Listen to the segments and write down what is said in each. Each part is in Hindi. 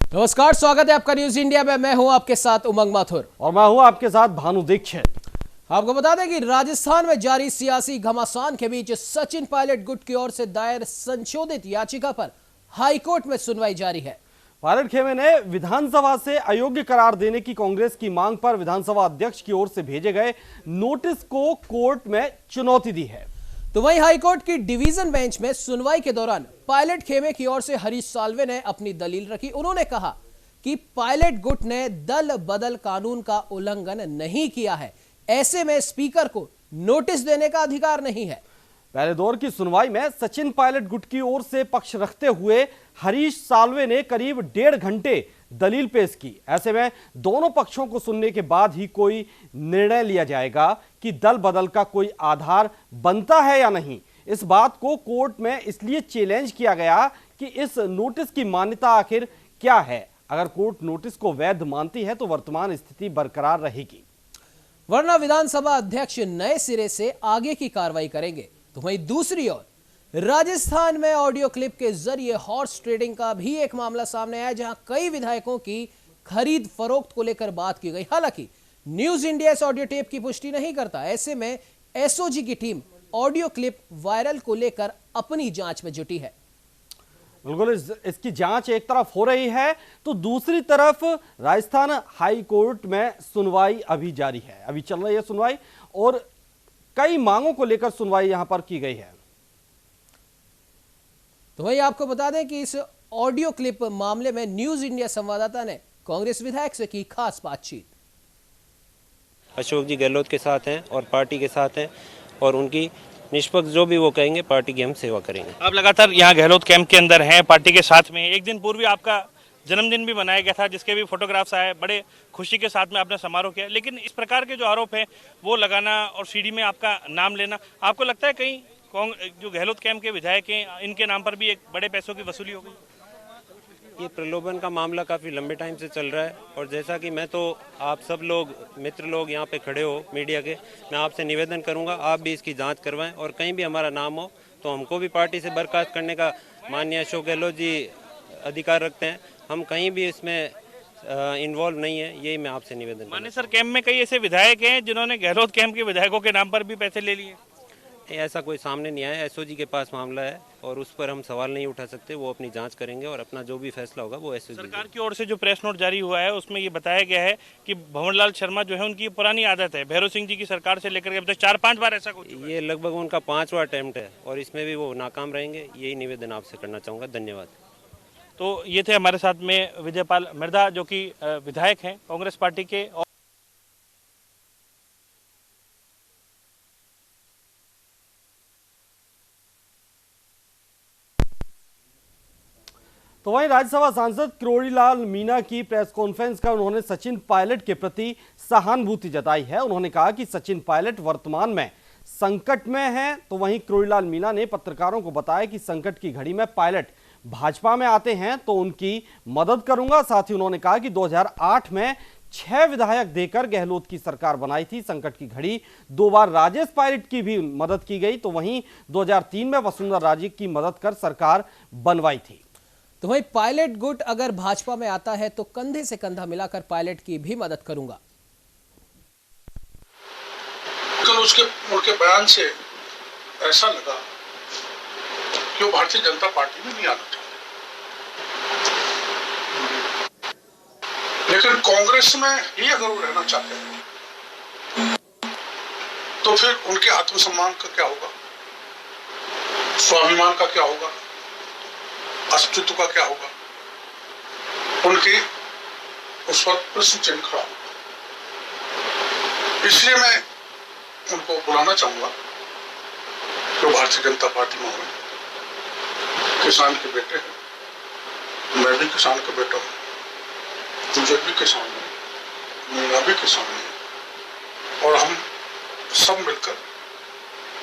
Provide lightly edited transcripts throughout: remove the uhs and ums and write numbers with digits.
नमस्कार, स्वागत है आपका न्यूज इंडिया में। मैं हूं आपके साथ उमंग माथुर और मैं हूं आपके साथ भानु दीक्षित। आपको बता दें कि राजस्थान में जारी सियासी घमासान के बीच सचिन पायलट गुट की ओर से दायर संशोधित याचिका पर हाईकोर्ट में सुनवाई जारी है। पायलट खेमे ने विधानसभा से अयोग्य करार देने की कांग्रेस की मांग पर विधानसभा अध्यक्ष की ओर से भेजे गए नोटिस को कोर्ट में चुनौती दी है। तो वहीं हाईकोर्ट की डिवीजन बेंच में सुनवाई के दौरान पायलट खेमे की ओर से हरीश साल्वे ने अपनी दलील रखी। उन्होंने कहा कि पायलट गुट ने दल बदल कानून का उल्लंघन नहीं किया है, ऐसे में स्पीकर को नोटिस देने का अधिकार नहीं है। पहले दौर की सुनवाई में सचिन पायलट गुट की ओर से पक्ष रखते हुए हरीश साल्वे ने करीब 1.5 घंटे दलील पेश की। ऐसे में दोनों पक्षों को सुनने के बाद ही कोई निर्णय लिया जाएगा कि दल बदल का कोई आधार बनता है या नहीं। इस बात को कोर्ट में इसलिए चैलेंज किया गया कि इस नोटिस की मान्यता आखिर क्या है। अगर कोर्ट नोटिस को वैध मानती है तो वर्तमान स्थिति बरकरार रहेगी, वरना विधानसभा अध्यक्ष नए सिरे से आगे की कार्रवाई करेंगे। तो वहीं दूसरी ओर राजस्थान में ऑडियो क्लिप के जरिए हॉर्स ट्रेडिंग का भी एक मामला सामने आया, जहां कई विधायकों की खरीद फरोख्त को लेकर बात की गई। हालांकि न्यूज इंडिया इस ऑडियो टेप की पुष्टि नहीं करता। ऐसे में एसओजी की टीम ऑडियो क्लिप वायरल को लेकर अपनी जांच में जुटी है। बिल्कुल, इसकी जांच एक तरफ हो रही है तो दूसरी तरफ राजस्थान हाई कोर्ट में सुनवाई अभी जारी है। अभी चल रही है सुनवाई और कई मांगों को लेकर सुनवाई यहां पर की गई है। तो वही आपको बता दें कि इस ऑडियो क्लिप मामले में न्यूज इंडिया संवाददाता ने कांग्रेस विधायक से की खास बातचीत। अशोक जी गहलोत के साथ हैं और पार्टी के साथ हैं और उनकी निष्पक्ष जो भी वो कहेंगे पार्टी की हम सेवा करेंगे। आप लगातार यहाँ गहलोत कैंप के अंदर हैं, पार्टी के साथ में। एक दिन पूर्व आपका जन्मदिन भी मनाया गया था, जिसके भी फोटोग्राफ्स आए, बड़े खुशी के साथ में आपने समारोह किया। लेकिन इस प्रकार के जो आरोप हैं वो लगाना और सीडी में आपका नाम लेना, आपको लगता है कहीं जो गहलोत कैंप के विधायक हैं इनके नाम पर भी एक बड़े पैसों की वसूली हो गई? ये प्रलोभन का मामला काफ़ी लंबे टाइम से चल रहा है और जैसा कि मैं तो आप सब लोग मित्र लोग यहाँ पे खड़े हो मीडिया के, मैं आपसे निवेदन करूँगा आप भी इसकी जांच करवाएं और कहीं भी हमारा नाम हो तो हमको भी पार्टी से बर्खास्त करने का माननीय अशोक गहलोत जी अधिकार रखते हैं। हम कहीं भी इसमें इन्वॉल्व नहीं है, यही मैं आपसे निवेदन। माननीय सर, कैंप में कई ऐसे विधायक हैं जिन्होंने गहलोत कैंप के विधायकों के नाम पर भी पैसे ले लिए। ऐसा कोई सामने नहीं आया, एसओजी के पास मामला है और उस पर हम सवाल नहीं उठा सकते। वो अपनी जांच करेंगे और अपना जो भी फैसला होगा वो एसओजी। सरकार की ओर से जो प्रेस नोट जारी हुआ है उसमें ये बताया गया है कि भंवरलाल शर्मा जो है उनकी पुरानी आदत है, भैरव सिंह जी की सरकार से लेकर अब तक 4-5 बार ऐसा कुछ। ये लगभग उनका 5वां अटेम्प्ट है और इसमें भी वो नाकाम रहेंगे। यही निवेदन आपसे करना चाहूँगा। धन्यवाद। तो ये थे हमारे साथ में विजयपाल मिर्धा जो कि विधायक हैं कांग्रेस पार्टी के। तो वहीं राज्यसभा सांसद किरोड़ीलाल मीणा की प्रेस कॉन्फ्रेंस कर उन्होंने सचिन पायलट के प्रति सहानुभूति जताई है। उन्होंने कहा कि सचिन पायलट वर्तमान में संकट में हैं। तो वहीं किरोड़ीलाल मीणा ने पत्रकारों को बताया कि संकट की घड़ी में पायलट भाजपा में आते हैं तो उनकी मदद करूंगा। साथ ही उन्होंने कहा कि 2008 में 6 विधायक देकर गहलोत की सरकार बनाई थी। संकट की घड़ी 2 बार राजेश पायलट की भी मदद की गई। तो वहीं 2003 में वसुंधरा राजे की मदद कर सरकार बनवाई थी। तो वहीं पायलट गुट अगर भाजपा में आता है तो कंधे से कंधा मिलाकर पायलट की भी मदद करूंगा। लेकिन उनके बयान से ऐसा लगा कि वो भारतीय जनता पार्टी में नहीं आना चाहते, लेकिन कांग्रेस में ही अगर वो रहना चाहते हैं तो फिर उनके आत्मसम्मान का क्या होगा, स्वाभिमान का क्या होगा, अस्तित्व का क्या होगा, उनकी उस पर प्रश्न चिन्ह खड़ा होगा। इसलिए मैं उनको बुलाना चाहूंगा कि भारतीय जनता पार्टी में हो। किसान के बेटे हैं, मैं भी किसान का बेटा हूं, तुझे भी किसान है, मीना भी किसान है और हम सब मिलकर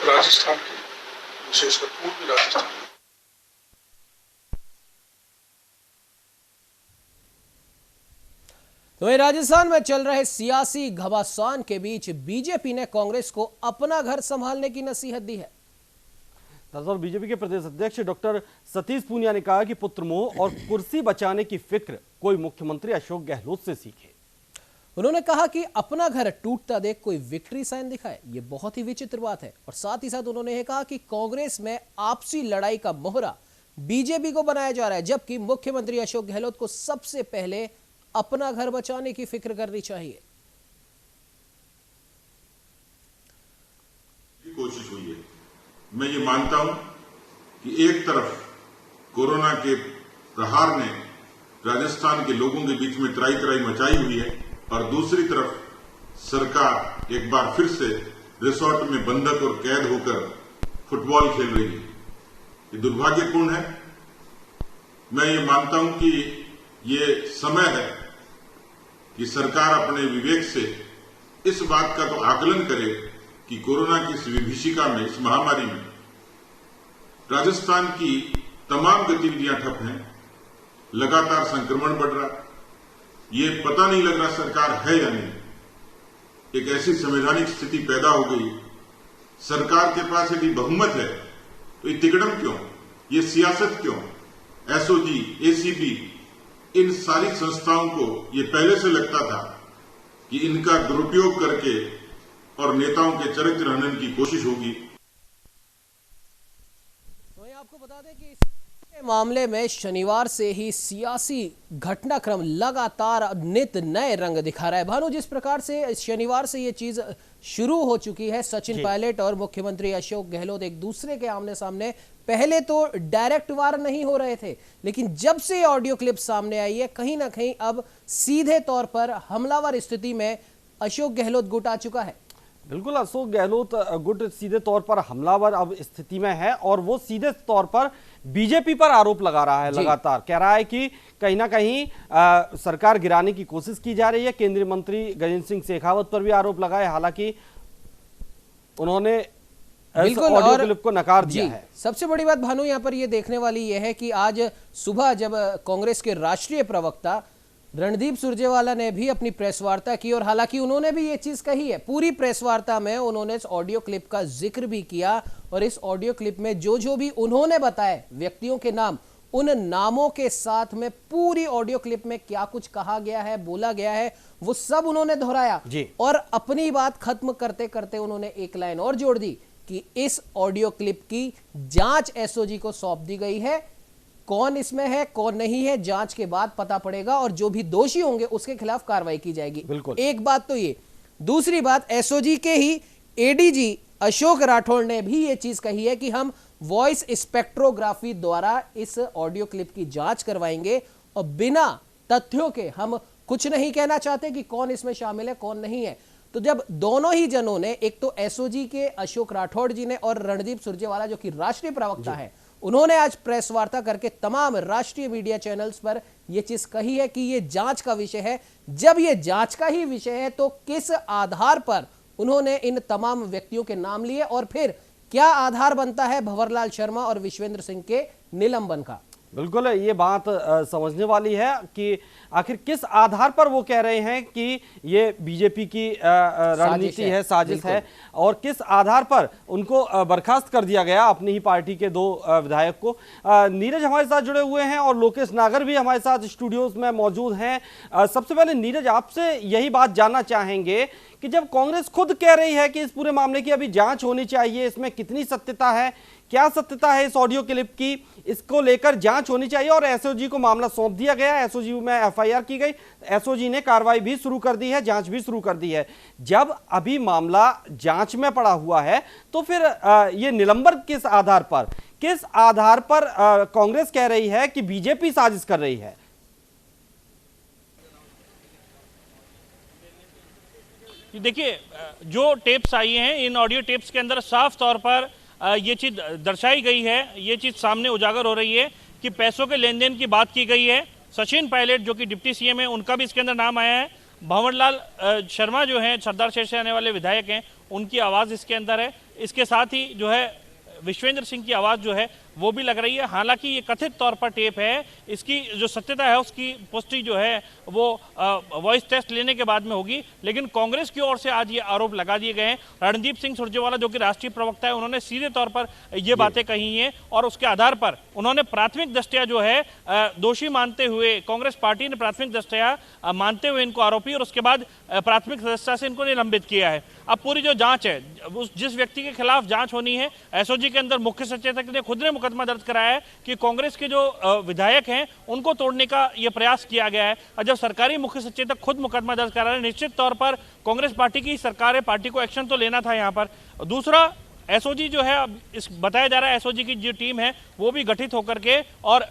राजस्थान की, विशेषकर पूर्वी राजस्थान में तो वहीं राजस्थान में चल रहे सियासी घमासान के बीच बीजेपी ने कांग्रेस को अपना घर संभालने की नसीहत दी है। दरअसल बीजेपी के प्रदेश अध्यक्ष डॉक्टर सतीश पूनिया ने कहा कि पुत्र मोह और कुर्सी बचाने की फिक्र कोई मुख्यमंत्री अशोक गहलोत से सीखे। उन्होंने कहा कि अपना घर टूटता देख कोई विक्ट्री साइन दिखाए, ये बहुत ही विचित्र बात है। और साथ ही साथ उन्होंने यह कहा कि कांग्रेस में आपसी लड़ाई का मोहरा बीजेपी को बनाया जा रहा है, जबकि मुख्यमंत्री अशोक गहलोत को सबसे पहले अपना घर बचाने की फिक्र करनी चाहिए। कोशिश हुई है। मैं ये मानता हूं कि एक तरफ कोरोना के प्रहार ने राजस्थान के लोगों के बीच में त्राही त्राही मचाई हुई है और दूसरी तरफ सरकार एक बार फिर से रिसोर्ट में बंधक और कैद होकर फुटबॉल खेल रही है। ये दुर्भाग्यपूर्ण है। मैं ये मानता हूं कि ये समय है कि सरकार अपने विवेक से इस बात का तो आकलन करे कि कोरोना की इस विभीषिका में, इस महामारी में राजस्थान की तमाम गतिविधियां ठप हैं, लगातार संक्रमण बढ़ रहा, ये पता नहीं लग रहा सरकार है या नहीं। एक ऐसी संवैधानिक स्थिति पैदा हो गई, सरकार के पास यदि बहुमत है तो ये तिकड़म क्यों, ये सियासत क्यों? एसओजी, एसीबी, इन सारी संस्थाओं को ये पहले से लगता था कि इनका दुरुपयोग करके और नेताओं के चरित्र हनन की कोशिश होगी। तो आपको बता दें कि इस मामले में शनिवार से ही सियासी घटनाक्रम लगातार नित नए रंग दिखा रहा है। भानु, जिस प्रकार से शनिवार से ये चीज शुरू हो चुकी है, सचिन पायलट और मुख्यमंत्री अशोक गहलोत एक दूसरे के आमने सामने पहले तो डायरेक्ट वार नहीं हो रहे थे, लेकिन जब से ऑडियो क्लिप सामने आई है, कहीं ना कहीं अब सीधे तौर पर हमलावर स्थिति में अशोक गहलोत गुट आ चुका है। बिल्कुल, अशोक गहलोत गुट सीधे तौर पर हमलावर अब स्थिति में है और वो सीधे तौर पर बीजेपी पर आरोप लगा रहा है। लगातार कह रहा है कि कहीं ना कहीं सरकार गिराने की कोशिश की जा रही है। केंद्रीय मंत्री गजेंद्र सिंह शेखावत पर भी आरोप लगाए, हालांकि उन्होंने ऑडियो क्लिप को नकार दिया है। सबसे बड़ी बात भानु यहाँ पर यह देखने वाली यह है कि आज सुबह जब कांग्रेस के राष्ट्रीय प्रवक्ता रणदीप सुरजेवाला ने भी अपनी प्रेस वार्ता की, और हालांकि उन्होंने भी ये चीज कही है, पूरी प्रेस वार्ता में उन्होंने इस ऑडियो क्लिप का जिक्र भी किया और इस ऑडियो क्लिप में जो भी उन्होंने बताए व्यक्तियों के नाम, उन नामों के साथ में पूरी ऑडियो क्लिप में क्या कुछ कहा गया है, बोला गया है, वो सब उन्होंने दोहराया। और अपनी बात खत्म करते करते उन्होंने एक लाइन और जोड़ दी कि इस ऑडियो क्लिप की जांच एसओजी को सौंप दी गई है। कौन इसमें है कौन नहीं है जांच के बाद पता पड़ेगा और जो भी दोषी होंगे उसके खिलाफ कार्रवाई की जाएगी। बिल्कुल, एक बात तो ये। दूसरी बात, एसओजी के ही एडीजी अशोक राठौड़ ने भी ये चीज कही है कि हम वॉइस स्पेक्ट्रोग्राफी द्वारा इस ऑडियो क्लिप की जांच करवाएंगे और बिना तथ्यों के हम कुछ नहीं कहना चाहते कि कौन इसमें शामिल है कौन नहीं है। तो जब दोनों ही जनों ने, एक तो एसओजी के अशोक राठौड़ जी ने और रणदीप सुरजेवाला जो कि राष्ट्रीय प्रवक्ता है, उन्होंने आज प्रेस वार्ता करके तमाम राष्ट्रीय मीडिया चैनल्स पर यह चीज कही है कि यह जांच का विषय है। जब यह जांच का ही विषय है तो किस आधार पर उन्होंने इन तमाम व्यक्तियों के नाम लिए और फिर क्या आधार बनता है भंवरलाल शर्मा और विश्वेंद्र सिंह के निलंबन का? बिल्कुल, ये बात समझने वाली है कि आखिर किस आधार पर वो कह रहे हैं कि ये बीजेपी की रणनीति है, साजिश है, और किस आधार पर उनको बर्खास्त कर दिया गया अपनी ही पार्टी के 2 विधायक को। नीरज हमारे साथ जुड़े हुए हैं और लोकेश नागर भी हमारे साथ स्टूडियोज में मौजूद हैं। सबसे पहले नीरज, आपसे यही बात जानना चाहेंगे कि जब कांग्रेस खुद कह रही है कि इस पूरे मामले की अभी जांच होनी चाहिए, इसमें कितनी सत्यता है, क्या सत्यता है इस ऑडियो क्लिप की, इसको लेकर जांच होनी चाहिए, और एसओजी को मामला सौंप दिया गया, एसओजी में एफआईआर की गई, एसओजी ने कार्रवाई भी शुरू कर दी है, जांच भी शुरू कर दी है। जब अभी मामला जांच में पड़ा हुआ है तो फिर ये निलंबन किस आधार पर कांग्रेस कह रही है कि बीजेपी साजिश कर रही है? देखिए, जो टेप्स आई हैं, इन ऑडियो टेप्स के अंदर साफ तौर पर ये चीज दर्शाई गई है, ये चीज सामने उजागर हो रही है कि पैसों के लेन देन की बात की गई है। सचिन पायलट जो कि डिप्टी सीएम है, उनका भी इसके अंदर नाम आया है। भंवरलाल शर्मा जो हैं, सरदार शहर से आने वाले विधायक हैं, उनकी आवाज़ इसके अंदर है। इसके साथ ही जो है विश्वेंद्र सिंह की आवाज़ जो है वो भी लग रही है। हालांकि ये कथित तौर पर टेप है, इसकी जो सत्यता है उसकी पुष्टि जो है वो वॉइस टेस्ट लेने के बाद में होगी। लेकिन कांग्रेस की ओर से आज ये आरोप लगा दिए गए हैं। रणदीप सिंह सुरजेवाला जो कि राष्ट्रीय प्रवक्ता है, उन्होंने सीधे तौर पर ये बातें कही हैं और उसके आधार पर उन्होंने प्राथमिक दृष्टया जो है दोषी मानते हुए, कांग्रेस पार्टी ने प्राथमिक दृष्टया मानते हुए इनको आरोपी और उसके बाद प्राथमिक सदस्यता से इनको निलंबित किया है। अब पूरी जो जांच है, उस जिस व्यक्ति के खिलाफ जांच होनी है, एसओजी के अंदर मुख्य सचेतक ने खुद ने मुकदमा दर्ज कराया है कि कांग्रेस के जो विधायक हैं उनको तोड़ने का यह प्रयास किया गया है। और जब सरकारी मुख्य सचेतक खुद मुकदमा दर्ज करा रहे हैं, निश्चित तौर पर कांग्रेस पार्टी की सरकार है, पार्टी को एक्शन तो लेना था यहाँ पर। दूसरा, एसओजी जो है, अब इस बताया जा रहा है एसओजी की जो टीम है वो भी गठित होकर के और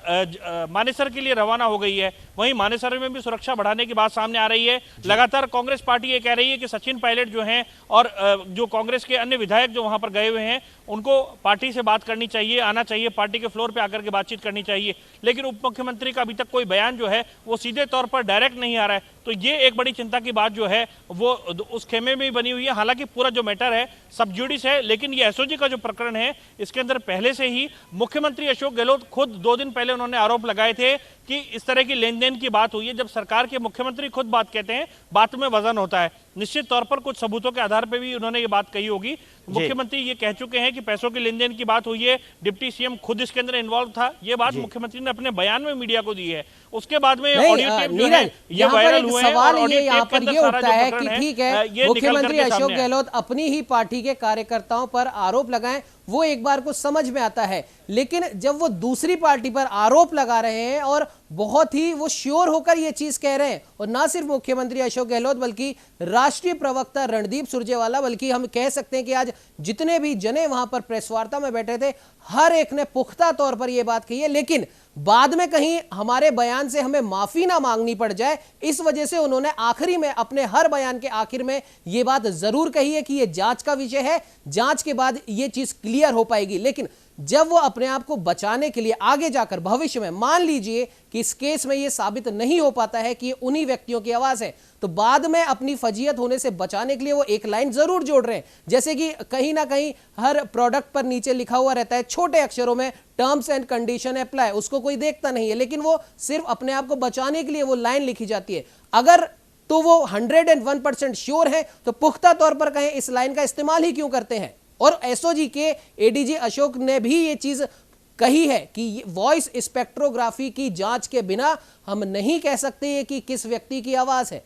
मानेसर के लिए रवाना हो गई है। वहीं मानेसर में भी सुरक्षा बढ़ाने की बात सामने आ रही है। लगातार कांग्रेस पार्टी ये कह रही है कि सचिन पायलट जो हैं और जो कांग्रेस के अन्य विधायक जो वहां पर गए हुए हैं उनको पार्टी से बात करनी चाहिए, आना चाहिए, पार्टी के फ्लोर पे आकर के बातचीत करनी चाहिए। लेकिन उप मुख्यमंत्री का अभी तक कोई बयान जो है वो सीधे तौर पर डायरेक्ट नहीं आ रहा है। तो ये एक बड़ी चिंता की बात जो है वो उस खेमे में ही बनी हुई है। हालांकि पूरा जो मैटर है सब जुडिस है, लेकिन ये एसओजी का जो प्रकरण है इसके अंदर पहले से ही मुख्यमंत्री अशोक गहलोत खुद 2 दिन पहले उन्होंने आरोप लगाए थे कि इस तरह की लेन देन की बात हुई है। जब सरकार के मुख्यमंत्री खुद बात कहते हैं, बात में वजन होता है। निश्चित तौर पर कुछ सबूतों के आधार पर भी उन्होंने ये बात कही होगी। मुख्यमंत्री ये कह चुके हैं कि पैसों की लेन देन की बात हुई है, डिप्टी सीएम खुद इसके अंदर इन्वॉल्व था। ये बात मुख्यमंत्री ने अपने बयान में मीडिया को दी है। उसके बाद में ऑडियो टेप जो है ये वायरल हुए हैं। सवाल ये यहाँ पर ये उठता है कि ठीक है, मुख्यमंत्री अशोक गहलोत अपनी ही पार्टी के कार्यकर्ताओं पर आरोप लगाएं, वो एक बार को समझ में आता है, लेकिन जब वो दूसरी पार्टी पर आरोप लगा रहे हैं और बहुत ही वो श्योर होकर ये चीज कह रहे हैं, और ना सिर्फ मुख्यमंत्री अशोक गहलोत बल्कि राष्ट्रीय प्रवक्ता रणदीप सुरजेवाला, बल्कि हम कह सकते हैं कि आज जितने भी जने वहां पर प्रेस वार्ता में बैठे थे हर एक ने पुख्ता तौर पर यह बात कही है। लेकिन बाद में कहीं हमारे बयान से हमें माफी ना मांगनी पड़ जाए, इस वजह से उन्होंने आखिरी में अपने हर बयान के आखिर में यह बात जरूर कही है कि यह जांच का विषय है, जांच के बाद यह चीज क्लियर हो पाएगी। लेकिन जब वो अपने आप को बचाने के लिए आगे जाकर भविष्य में मान लीजिए कि इस केस में यह साबित नहीं हो पाता है कि उन्हीं व्यक्तियों की आवाज है, तो बाद में अपनी फजीयत होने से बचाने के लिए वो एक लाइन जरूर जोड़ रहे हैं, जैसे कि कहीं ना कहीं हर प्रोडक्ट पर नीचे लिखा हुआ रहता है छोटे अक्षरों में टर्म्स एंड कंडीशन अप्लाई, उसको कोई देखता नहीं है, लेकिन वो सिर्फ अपने आप को बचाने के लिए वो लाइन लिखी जाती है। अगर तो वो 101% श्योर है तो पुख्ता तौर पर कहें इस लाइन का इस्तेमाल ही क्यों करते हैं। और एसओजी के एडीजी अशोक ने भी ये चीज कही है कि वॉइस स्पेक्ट्रोग्राफी की जांच के बिना हम नहीं कह सकते कि किस व्यक्ति की आवाज है।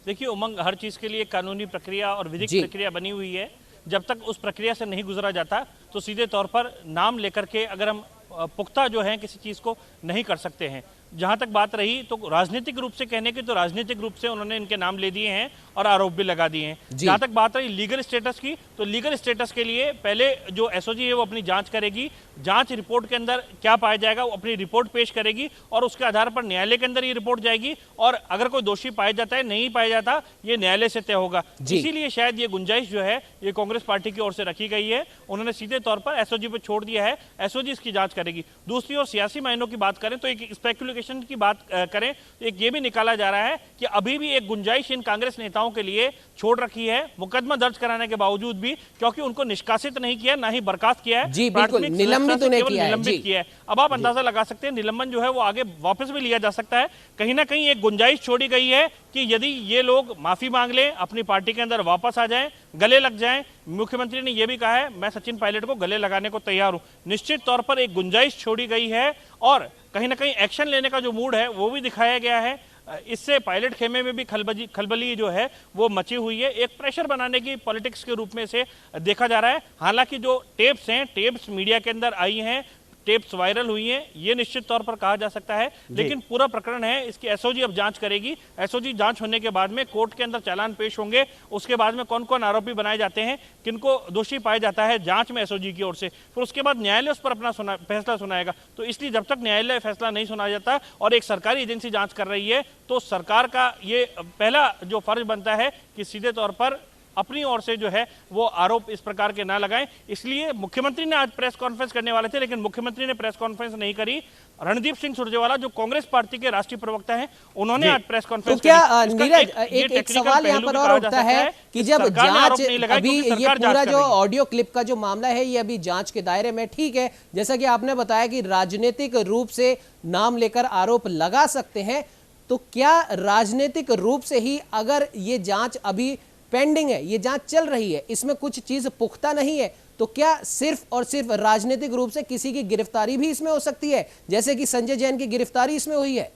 देखिए उमंग, हर चीज के लिए कानूनी प्रक्रिया और विधिक प्रक्रिया बनी हुई है। जब तक उस प्रक्रिया से नहीं गुजरा जाता तो सीधे तौर पर नाम लेकर के अगर हम पुख्ता जो है किसी चीज को नहीं कर सकते हैं। जहां तक बात रही तो राजनीतिक रूप से कहने की, तो राजनीतिक रूप से उन्होंने इनके नाम ले दिए हैं और आरोप भी लगा दिए हैं। जहां तक बात रही लीगल स्टेटस की, तो लीगल स्टेटस के लिए पहले जो एसओजी है वो अपनी जांच करेगी, जांच रिपोर्ट के अंदर क्या पाया जाएगा वो अपनी रिपोर्ट पेश करेगी और उसके आधार पर न्यायालय के अंदर ये रिपोर्ट जाएगी और अगर कोई दोषी पाया जाता है, नहीं पाया जाता, ये न्यायालय से तय होगा। इसीलिए शायद ये गुंजाइश जो है ये कांग्रेस पार्टी की ओर से रखी गई है। उन्होंने सीधे तौर पर एसओजी पर छोड़ दिया है, एसओजी इसकी जांच करेगी। दूसरी ओर सियासी मायनों की बात करें तो एक स्पेकुलेशन की बात करें तो एक ये भी निकाला जा रहा है कि अभी भी एक गुंजाइश इन कांग्रेस नेताओं के लिए छोड़ रखी है, मुकदमा दर्ज कराने के बावजूद भी, क्योंकि उनको निष्कासित नहीं किया, ना ही बर्खास्त किया है, जी बिल्कुल, निलंबित किया है। अब आप अंदाजा लगा सकते हैं निलंबन जो है वो आगे वापस भी लिया जा सकता है। कहीं ना कहीं एक गुंजाइश छोड़ी गई है कि यदि ये लोग माफी मांग लें, अपनी पार्टी के अंदर वापस आ जाएं, गले लग जाएं। मुख्यमंत्री ने यह भी कहा है मैं सचिन पायलट को गले लगाने को तैयार हूं। निश्चित तौर पर एक गुंजाइश छोड़ी गई है और कहीं ना कहीं एक्शन लेने का जो मूड है वो भी दिखाया गया है। इससे पायलट खेमे में भी खलबली जो है वो मची हुई है। एक प्रेशर बनाने की पॉलिटिक्स के रूप में इसे देखा जा रहा है। हालांकि जो टेप्स हैं, टेप्स मीडिया के अंदर आई हैं, टेप्स वायरल हुई हैं, ये निश्चित तौर पर कहा जा सकता है, लेकिन पूरा प्रकरण है इसकी एसओजी अब जांच करेगी। एसओजी जांच होने के बाद में कोर्ट के अंदर चालान पेश होंगे, उसके बाद में कौन कौन आरोपी बनाए जाते हैं, किनको दोषी पाया जाता है जांच में एसओजी की ओर से, फिर उसके बाद न्यायालय उस पर अपना फैसला सुनाएगा। तो इसलिए जब तक न्यायालय फैसला नहीं सुना जाता और एक सरकारी एजेंसी जांच कर रही है तो सरकार का ये पहला जो फर्ज बनता है कि सीधे तौर पर अपनी ओर से जो है वो आरोप इस प्रकार के ना लगाएं। इसलिए मुख्यमंत्री ने आज प्रेस कॉन्फ्रेंस करने वाले थे, लेकिन मुख्यमंत्री ने प्रेस कॉन्फ्रेंस नहीं करी। रणदीप सिंह सुरजेवाला जो कांग्रेस पार्टी के राष्ट्रीय प्रवक्ता हैं, उन्होंने आज प्रेस कॉन्फ्रेंस तो क्या नीरज एक सवाल यहाँ पर और उठता है कि जब जांच अभी ये पूरा जो ऑडियो क्लिप का जो मामला है ये अभी जांच के दायरे में, ठीक है, जैसा कि आपने बताया कि राजनीतिक रूप से नाम लेकर आरोप लगा सकते हैं, तो क्या राजनीतिक रूप से ही अगर ये जांच अभी पेंडिंग है, ये जांच चल रही है, इसमें कुछ चीज पुख्ता नहीं है, तो क्या सिर्फ और सिर्फ राजनीतिक रूप से किसी की गिरफ्तारी भी इसमें हो सकती है, जैसे कि संजय जैन की गिरफ्तारी इसमें हुई है?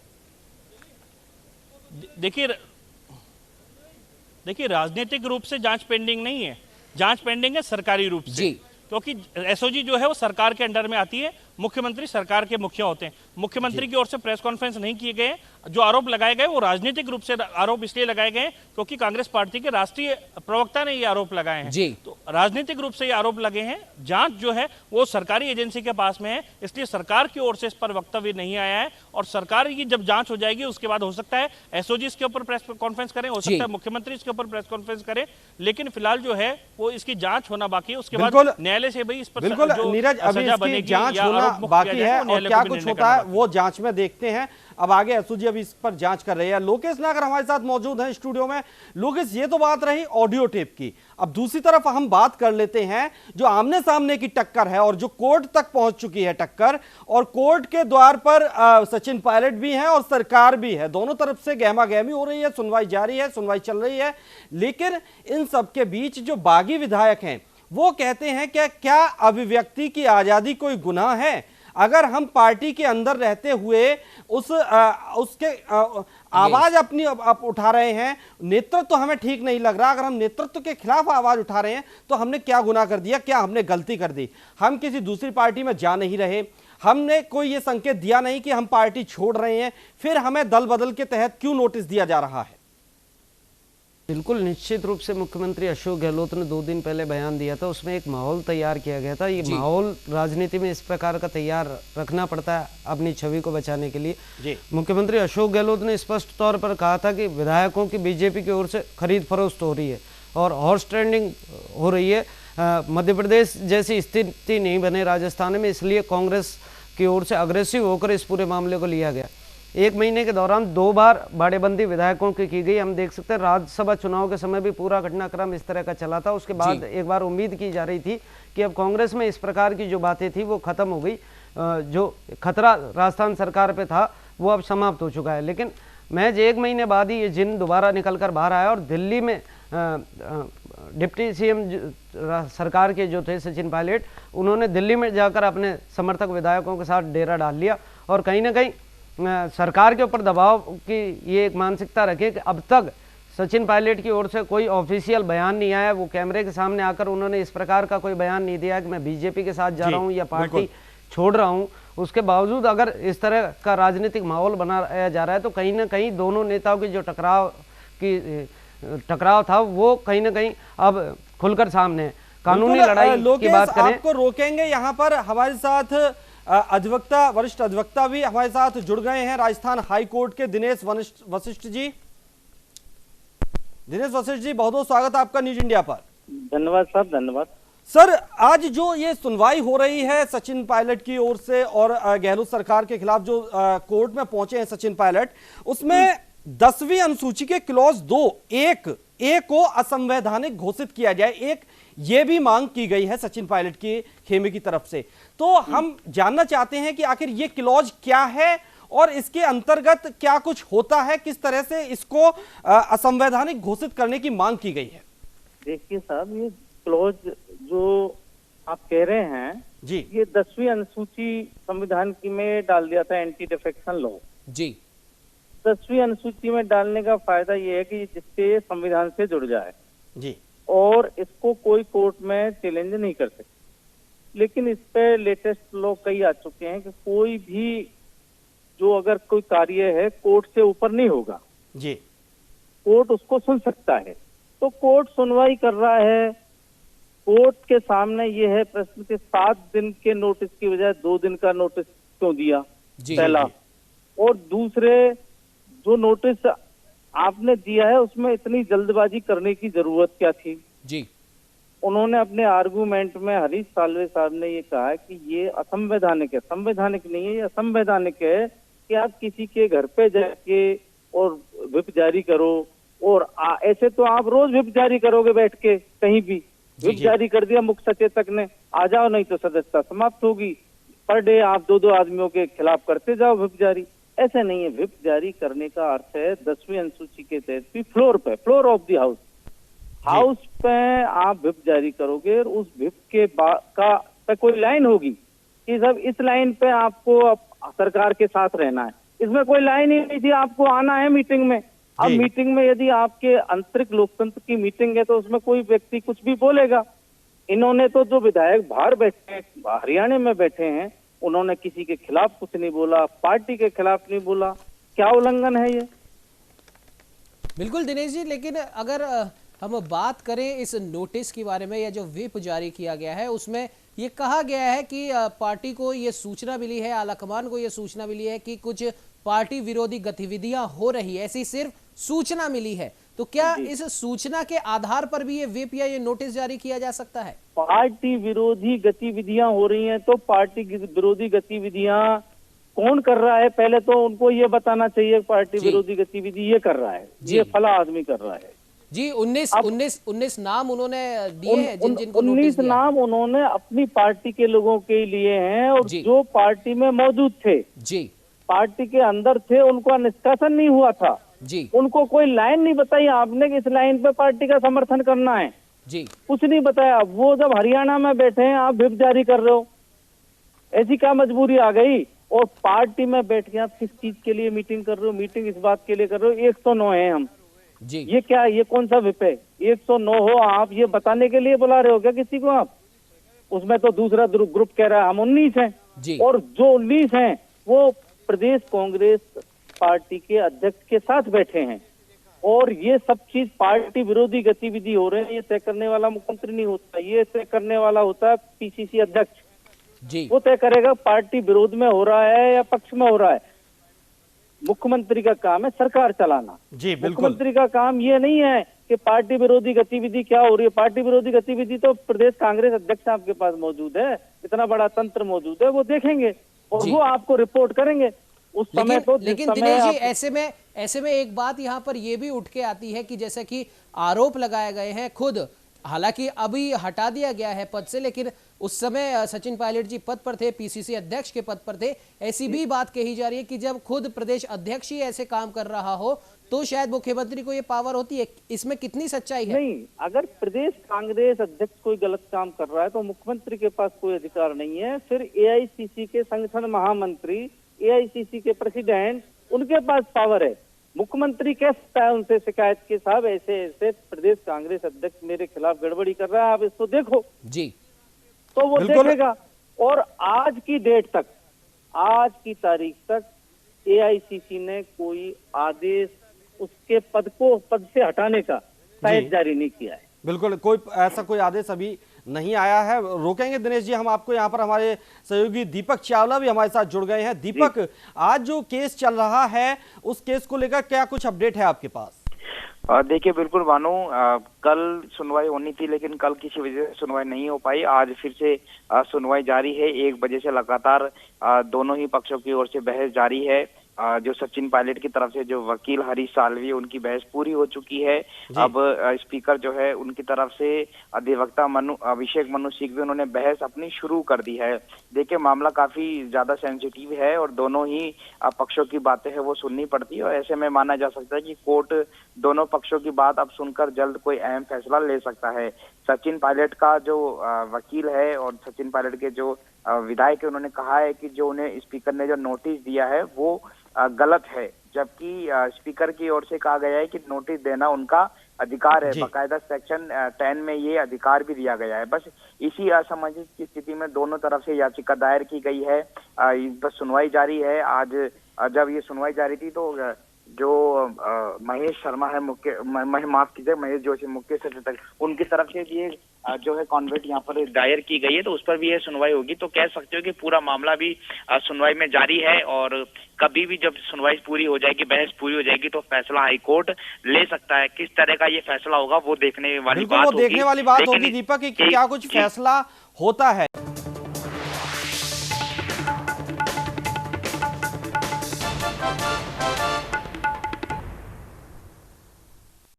देखिए राजनीतिक रूप से जांच पेंडिंग नहीं है, जांच पेंडिंग है सरकारी रूप से, क्योंकि एसओजी जो है वो सरकार के अंडर में आती है, मुख्यमंत्री सरकार के मुखिया होते हैं। मुख्यमंत्री की ओर से प्रेस कॉन्फ्रेंस नहीं किए गए। जो आरोप लगाए गए वो राजनीतिक रूप से आरोप इसलिए लगाए गए क्योंकि कांग्रेस पार्टी के राष्ट्रीय प्रवक्ता ने ये आरोप लगाए हैं। तो राजनीतिक रूप से ये आरोप लगे हैं। जांच जो है वो सरकारी एजेंसी के पास में है, इसलिए सरकार की ओर से इस पर वक्तव्य नहीं आया है। और सरकार की जब जांच हो जाएगी उसके बाद हो सकता है एसओजी इसके ऊपर प्रेस कॉन्फ्रेंस करें, हो सकता है मुख्यमंत्री इसके ऊपर प्रेस कॉन्फ्रेंस करें, लेकिन फिलहाल जो है वो इसकी जांच होना बाकी है। उसके बाद न्यायालय से भाई इस पर बिल्कुल नीरज अभी इसकी जांच होना बाकी है और क्या कुछ होता है वो जांच में देखते हैं। अब आगे एसओजी अभी इस पर जांच कर रही है। लोकेश नागर हमारे साथ मौजूद हैं स्टूडियो में। लोकेश, ये तो बात रही ऑडियो टेप की, अब दूसरी तरफ हम बात कर लेते हैं जो आमने सामने की टक्कर है और जो कोर्ट तक पहुंच चुकी है टक्कर, और कोर्ट के द्वार पर सचिन पायलट भी हैं और सरकार भी है, दोनों तरफ से गहमा गहमी हो रही है, सुनवाई जारी है, सुनवाई चल रही है। लेकिन इन सबके बीच जो बागी विधायक हैं वो कहते हैं कि क्या अभिव्यक्ति की आजादी कोई गुनाह है? अगर हम पार्टी के अंदर रहते हुए उसके आवाज अपनी उठा रहे हैं, नेतृत्व तो हमें ठीक नहीं लग रहा, अगर हम नेतृत्व के खिलाफ आवाज उठा रहे हैं तो हमने क्या गुनाह कर दिया, क्या हमने गलती कर दी? हम किसी दूसरी पार्टी में जा नहीं रहे, हमने कोई ये संकेत दिया नहीं कि हम पार्टी छोड़ रहे हैं, फिर हमें दल बदल के तहत क्यों नोटिस दिया जा रहा है? बिल्कुल निश्चित रूप से मुख्यमंत्री अशोक गहलोत ने 2 दिन पहले बयान दिया था, उसमें एक माहौल तैयार किया गया था। ये माहौल राजनीति में इस प्रकार का तैयार रखना पड़ता है अपनी छवि को बचाने के लिए। मुख्यमंत्री अशोक गहलोत ने स्पष्ट तौर पर कहा था कि विधायकों की बीजेपी की ओर से खरीद फरोख्त हो रही है और हॉर्स ट्रेडिंग हो रही है। मध्य प्रदेश जैसी स्थिति नहीं बने राजस्थान में, इसलिए कांग्रेस की ओर से अग्रेसिव होकर इस पूरे मामले को लिया गया। 1 महीने के दौरान 2 बार बाड़ेबंदी विधायकों की गई। हम देख सकते हैं राज्यसभा चुनाव के समय भी पूरा घटनाक्रम इस तरह का चला था। उसके बाद एक बार उम्मीद की जा रही थी कि अब कांग्रेस में इस प्रकार की जो बातें थी वो खत्म हो गई, जो खतरा राजस्थान सरकार पे था वो अब समाप्त हो चुका है। लेकिन महज 1 महीने बाद ही ये जिन दोबारा निकल कर बाहर आया और दिल्ली में डिप्टी सीएम सरकार के जो थे सचिन पायलट, उन्होंने दिल्ली में जाकर अपने समर्थक विधायकों के साथ डेरा डाल लिया और कहीं ना कहीं सरकार के ऊपर दबाव की ये एक मानसिकता रखे कि अब तक सचिन पायलट की ओर से कोई ऑफिशियल बयान नहीं आया। वो कैमरे के सामने आकर उन्होंने इस प्रकार का कोई बयान नहीं दिया कि मैं बीजेपी के साथ जा रहा हूं या पार्टी छोड़ रहा हूं। उसके बावजूद अगर इस तरह का राजनीतिक माहौल बनाया जा रहा है तो कहीं ना कहीं दोनों नेताओं की जो टकराव था वो कहीं ना कहीं अब खुलकर सामने है। कानूनी लड़ाई की बात करें, आपको रोकेंगे यहाँ पर हमारे साथ अधिवक्ता, वरिष्ठ अधिवक्ता भी हमारे साथ जुड़ गए हैं, राजस्थान हाई कोर्ट के दिनेश वशिष्ठ जी। दिनेश वशिष्ठ जी, बहुत बहुत स्वागत है आपका न्यूज इंडिया पर। धन्यवाद साहब, धन्यवाद सर। आज जो ये सुनवाई हो रही है सचिन पायलट की ओर से और गहलोत सरकार के खिलाफ जो कोर्ट में पहुंचे हैं सचिन पायलट, उसमें 10वीं अनुसूची के क्लॉज 2(1) को असंवैधानिक घोषित किया जाए, एक ये भी मांग की गई है सचिन पायलट के खेमे की तरफ से। तो हम जानना चाहते हैं कि आखिर ये क्लॉज क्या है और इसके अंतर्गत क्या कुछ होता है, किस तरह से इसको असंवैधानिक घोषित करने की मांग की गई है? देखिए साहब, ये क्लॉज जो आप कह रहे हैं जी, ये 10वीं अनुसूची संविधान की में डाल दिया था एंटी डिफेक्शन लॉ जी। 10वीं अनुसूची में डालने का फायदा ये है कि जिससे संविधान से जुड़ जाए जी, और इसको कोई कोर्ट में चैलेंज नहीं कर सकते। लेकिन इस पे लेटेस्ट लॉ कई आ चुके हैं कि कोई भी जो अगर कोई कार्य है कोर्ट से ऊपर नहीं होगा जी, कोर्ट उसको सुन सकता है। तो कोर्ट सुनवाई कर रहा है, कोर्ट के सामने ये है प्रश्न के 7 दिन के नोटिस की बजाय 2 दिन का नोटिस क्यों दिया, पहला। और दूसरे, जो नोटिस आपने दिया है उसमें इतनी जल्दबाजी करने की जरूरत क्या थी? जी। उन्होंने अपने आर्गुमेंट में हरीश साल्वे साहब ने ये कहा है कि ये असंवैधानिक है। संवैधानिक नहीं है, ये असंवैधानिक है कि आप किसी के घर पे जाके और व्हिप जारी करो। और ऐसे तो आप रोज व्हिप जारी करोगे बैठ के कहीं भी। व्हिप जारी कर दिया मुख्य सचेतक ने, आ जाओ नहीं तो सदस्यता समाप्त होगी। पर डे आप 2-2 आदमियों के खिलाफ करते जाओ व्हिप जारी। ऐसे नहीं है। व्हिप जारी करने का अर्थ है 10वीं अनुसूची के तहत भी फ्लोर ऑफ द हाउस पे आप व्हिप जारी करोगे और उस व्हिप के पे कोई लाइन होगी कि सब इस लाइन पे आपको सरकार के साथ रहना है। इसमें कोई लाइन ही नहीं थी, आपको आना है मीटिंग में। अब मीटिंग में यदि आपके आंतरिक लोकतंत्र की मीटिंग है तो उसमें कोई व्यक्ति कुछ भी बोलेगा। इन्होंने तो जो विधायक बाहर बैठे हैं, हरियाणा में बैठे हैं, उन्होंने किसी के खिलाफ कुछ नहीं बोला, पार्टी के खिलाफ नहीं बोला। क्या उल्लंघन है ये? बिल्कुल दिनेश जी, लेकिन अगर हम बात करें इस नोटिस के बारे में या जो व्हिप जारी किया गया है उसमें ये कहा गया है कि पार्टी को ये सूचना मिली है, आलाकमान को ये सूचना मिली है कि कुछ पार्टी विरोधी गतिविधियां हो रही है, ऐसी सिर्फ सूचना मिली है। तो क्या इस सूचना के आधार पर भी ये व्हिप या ये नोटिस जारी किया जा सकता है? पार्टी विरोधी गतिविधियां हो रही हैं तो पार्टी विरोधी गतिविधियां कौन कर रहा है? पहले तो उनको ये बताना चाहिए पार्टी विरोधी गतिविधि ये कर रहा है, ये फला आदमी कर रहा है। जी 19 नाम उन्होंने दिए हैं जिनको 19 नाम उन्होंने अपनी पार्टी के लोगों के लिए हैं और जो पार्टी में मौजूद थे, जी पार्टी के अंदर थे, उनका निष्कासन नहीं हुआ था जी। उनको कोई लाइन नहीं बताई आपने कि इस लाइन पे पार्टी का समर्थन करना है जी, कुछ नहीं बताया। वो जब हरियाणा में बैठे हैं, आप व्हिप जारी कर रहे हो, ऐसी क्या मजबूरी आ गई? और पार्टी में बैठ के आप किस चीज के लिए मीटिंग कर रहे हो? मीटिंग इस बात के लिए कर रहे हो 109 है हम जी। ये क्या, ये कौन सा व्हिप है? 109 हो आप ये बताने के लिए बुला रहे हो क्या किसी को आप? उसमें तो दूसरा ग्रुप कह रहा है हम 19 हैं जी। और जो 19 हैं वो प्रदेश कांग्रेस पार्टी के अध्यक्ष के साथ बैठे हैं और ये सब चीज पार्टी विरोधी गतिविधि हो रहे हैं। ये तय करने वाला मुख्यमंत्री नहीं होता, ये तय करने वाला होता है पीसीसी अध्यक्ष जी। वो तय करेगा पार्टी विरोध में हो रहा है या पक्ष में हो रहा है। मुख्यमंत्री का काम है सरकार चलाना जी, बिल्कुल। मुख्यमंत्री का काम ये नहीं है कि पार्टी विरोधी गतिविधि क्या हो रही है। पार्टी विरोधी गतिविधि तो प्रदेश कांग्रेस अध्यक्ष आपके पास मौजूद है, इतना बड़ा तंत्र मौजूद है, वो देखेंगे और वो आपको रिपोर्ट करेंगे उस समय। तो लेकिन दिनेश जी ऐसे में एक बात यहाँ पर यह भी उठ के आती है कि जैसे कि आरोप लगाए गए हैं खुद, हालांकि अभी हटा दिया गया है पद से, लेकिन उस समय सचिन पायलट जी पद पर थे, पीसीसी अध्यक्ष के पद पर थे। ऐसी भी बात कही जा रही है कि जब खुद प्रदेश अध्यक्ष ही ऐसे काम कर रहा हो तो शायद मुख्यमंत्री को ये पावर होती है। इसमें कितनी सच्चाई है? नहीं, अगर प्रदेश कांग्रेस अध्यक्ष कोई गलत काम कर रहा है तो मुख्यमंत्री के पास कोई अधिकार नहीं है। फिर एआईसीसी के संगठन महामंत्री, एआईसीसी के प्रेसिडेंट, उनके पास पावर है। मुख्यमंत्री कह सकता है उनसे शिकायत के साहब ऐसे ऐसे प्रदेश कांग्रेस अध्यक्ष मेरे खिलाफ गड़बड़ी कर रहा है, आप इसको देखो जी। तो वो देखेगा। और आज की डेट तक, आज की तारीख तक एआईसीसी ने कोई आदेश उसके पद से हटाने का शायद जारी नहीं किया है। बिल्कुल, कोई आदेश अभी नहीं आया है। रोकेंगे दिनेश जी हम आपको। यहाँ पर हमारे सहयोगी दीपक चावला भी हमारे साथ जुड़ गए हैं। दीपक, आज जो केस चल रहा है उस केस को लेकर क्या कुछ अपडेट है आपके पास? देखिए बिल्कुल भानु, कल सुनवाई होनी थी लेकिन कल किसी वजह से सुनवाई नहीं हो पाई। आज फिर से सुनवाई जारी है। 1 बजे से लगातार दोनों ही पक्षों की ओर से बहस जारी है। जो सचिन पायलट की तरफ से जो वकील हरीश साल्वे, उनकी बहस पूरी हो चुकी है। अब स्पीकर जो है उनकी तरफ से अधिवक्ता अभिषेक मनु सिंघवी, उन्होंने बहस अपनी शुरू कर दी है। देखिए मामला काफी ज्यादा सेंसिटिव है और दोनों ही पक्षों की बातें है वो सुननी पड़ती है और ऐसे में माना जा सकता है कि कोर्ट दोनों पक्षों की बात अब सुनकर जल्द कोई अहम फैसला ले सकता है। सचिन पायलट का जो वकील है और सचिन पायलट के जो विधायक है, उन्होंने कहा है कि जो उन्हें स्पीकर ने जो नोटिस दिया है वो गलत है, जबकि स्पीकर की ओर से कहा गया है कि नोटिस देना उनका अधिकार है। बाकायदा सेक्शन 10 में ये अधिकार भी दिया गया है। बस इसी असमंजस की स्थिति में दोनों तरफ से याचिका दायर की गई है। इस पर सुनवाई जारी है। आज जब ये सुनवाई जारी थी तो जो महेश शर्मा है माफ कीजिए महेश जोशी मुख्य सचेतक, उनकी तरफ से ये जो है कॉन्वेट यहाँ पर दायर की गई है, तो उस पर भी ये सुनवाई होगी। तो कह सकते हो कि पूरा मामला भी सुनवाई में जारी है और कभी भी जब सुनवाई पूरी हो जाएगी, बहस पूरी हो जाएगी, तो फैसला हाईकोर्ट ले सकता है। किस तरह का ये फैसला होगा वो देखने वाली बात होगी। देखने वाली बात होगी दीपक कि क्या कुछ फैसला होता है।